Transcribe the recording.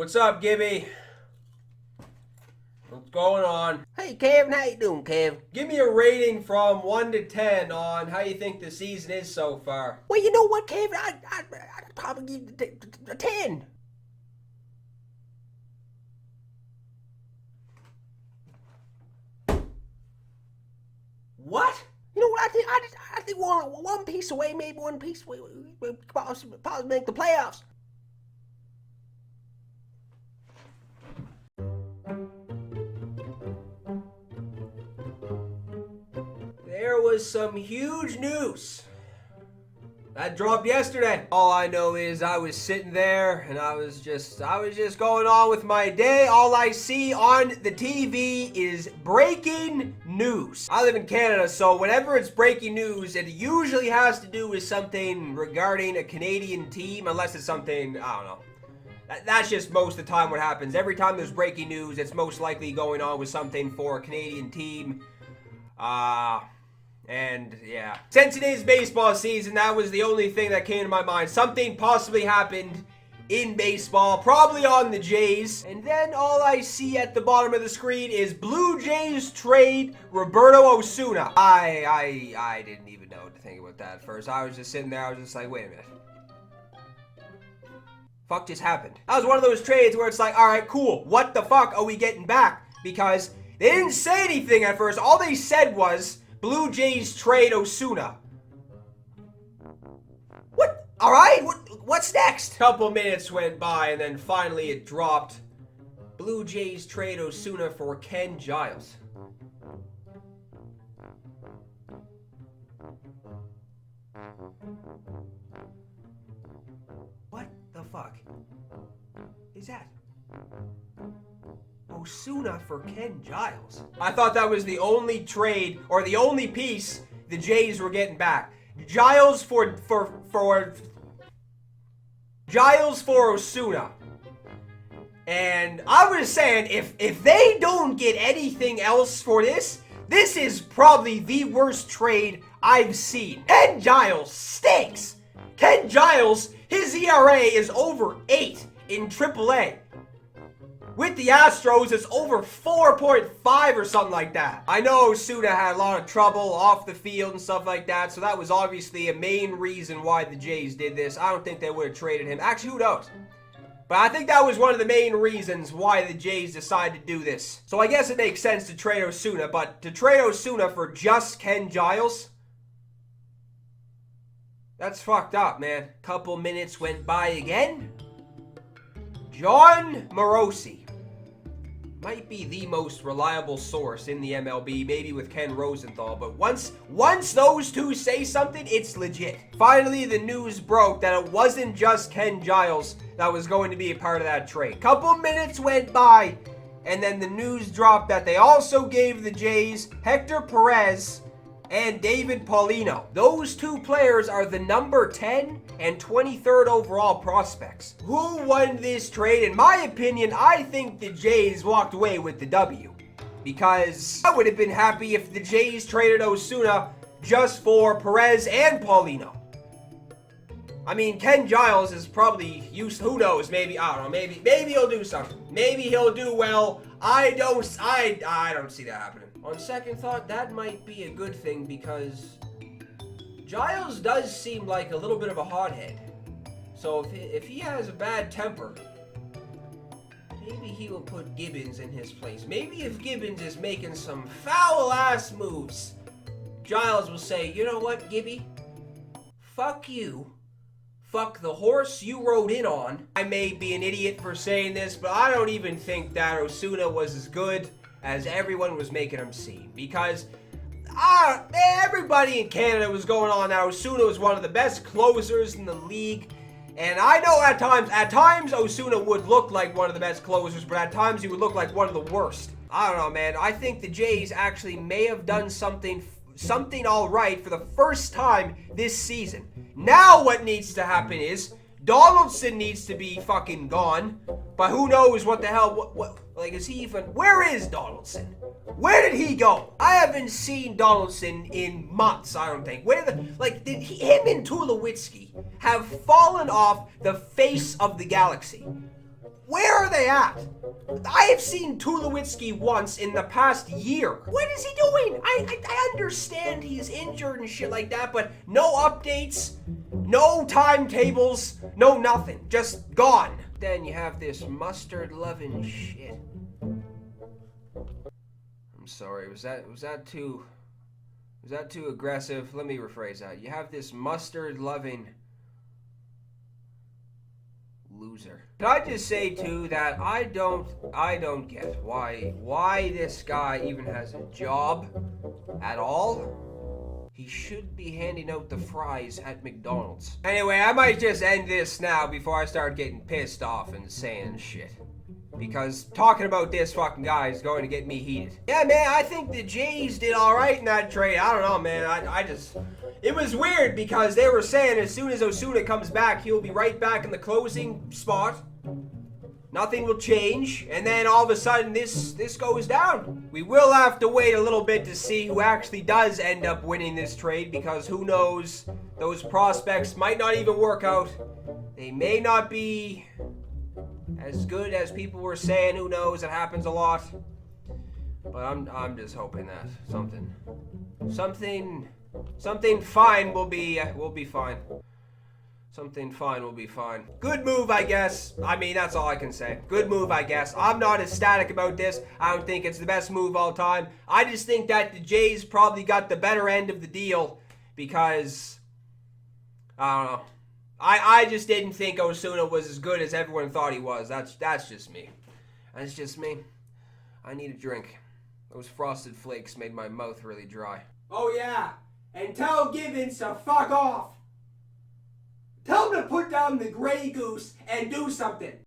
What's up, Gibby? What's going on? Hey, Kev, how you doing, Kev? Give me a rating from 1 to 10 on how you think the season is so far. Well, you know what, Kev? I'd probably give it a 10. What? You know what? I think we're one piece away, maybe one piece away. We possibly make the playoffs. There was some huge news that dropped yesterday. All I know is I was sitting there and I was just going on with my day. All I see on the TV is breaking news. I live in Canada, so whenever it's breaking news, it usually has to do with something regarding a Canadian team, unless it's something, I don't know. That's just most of the time what happens. Every time there's breaking news, it's most likely going on with something for a Canadian team. And yeah, since it is baseball season, that was the only thing that came to my mind. Something possibly happened in baseball, probably on the Jays. And then all I see at the bottom of the screen is Blue Jays trade Roberto Osuna. I didn't even know what to think about that at first. I was just sitting there, I was just like, wait a minute. Fuck just happened. That was one of those trades where it's like, alright, cool. What the fuck are we getting back? Because they didn't say anything at first. All they said was, Blue Jays trade Osuna. What? Alright, what's next? Couple minutes went by and then finally it dropped. Blue Jays trade Osuna for Ken Giles. What the fuck is that? Osuna for Ken Giles. I thought that was the only trade or the only piece the Jays were getting back. Giles for Osuna. And I was saying if they don't get anything else for this is probably the worst trade I've seen. Ken Giles stinks. Ken Giles, his ERA is over 8 in AAA. With the Astros, it's over 4.5 or something like that. I know Osuna had a lot of trouble off the field and stuff like that, so that was obviously a main reason why the Jays did this. I don't think they would have traded him. Actually, who knows? But I think that was one of the main reasons why the Jays decided to do this. So I guess it makes sense to trade Osuna, but to trade Osuna for just Ken Giles? That's fucked up, man. Couple minutes went by again. John Morosi might be the most reliable source in the MLB, maybe with Ken Rosenthal, but once those two say something, it's legit. Finally, the news broke that it wasn't just Ken Giles that was going to be a part of that trade. Couple minutes went by, and then the news dropped that they also gave the Jays Hector Perez and David Paulino. Those two players are the number 10 and 23rd overall prospects. Who won this trade? In my opinion, I think the Jays walked away with the W. Because I would have been happy if the Jays traded Osuna just for Perez and Paulino. I mean, Ken Giles is probably used, who knows, maybe, I don't know, maybe he'll do something. Maybe he'll do well. I don't see that happening. On second thought, that might be a good thing because Giles does seem like a little bit of a hothead. So if he has a bad temper, maybe he will put Gibbons in his place. Maybe if Gibbons is making some foul-ass moves, Giles will say, you know what, Gibby? Fuck you. Fuck the horse you rode in on. I may be an idiot for saying this, but I don't even think that Osuna was as good as everyone was making him seem. Because everybody in Canada was going on that Osuna was one of the best closers in the league. And I know at times Osuna would look like one of the best closers, but at times he would look like one of the worst. I don't know, man. I think the Jays actually may have done something all right for the first time this season. Now what needs to happen is Donaldson needs to be fucking gone, but who knows what the hell, like, is he even, where is Donaldson? Where did he go? I haven't seen Donaldson in months, I don't think. Did him and Tulowitzki have fallen off the face of the galaxy? Where are they at? I have seen Tulowitzki once in the past year. What is he doing? I understand he's injured and shit like that, but no updates, no timetables, no nothing. Just gone. Then you have this mustard-loving shit. I'm sorry, was that too aggressive? Let me rephrase that. You have this mustard-loving loser. Can I just say too that I don't get why this guy even has a job at all. He should be handing out the fries at McDonald's. Anyway, I might just end this now before I start getting pissed off and saying shit. Because talking about this fucking guy is going to get me heated. Yeah, man, I think the Jays did alright in that trade. I don't know, man. It was weird because they were saying as soon as Osuna comes back, he'll be right back in the closing spot. Nothing will change. And then all of a sudden, this goes down. We will have to wait a little bit to see who actually does end up winning this trade, because who knows? Those prospects might not even work out. They may not be as good as people were saying. Who knows? It happens a lot. But I'm just hoping that something fine will be fine. Something fine will be fine. Good move, I guess. I mean, that's all I can say. Good move, I guess. I'm not ecstatic about this. I don't think it's the best move all time. I just think that the Jays probably got the better end of the deal because, I don't know. I just didn't think Osuna was as good as everyone thought he was. That's just me. That's just me. I need a drink. Those Frosted Flakes made my mouth really dry. Oh yeah, and tell Gibbons to fuck off. Tell him to put down the Grey Goose and do something.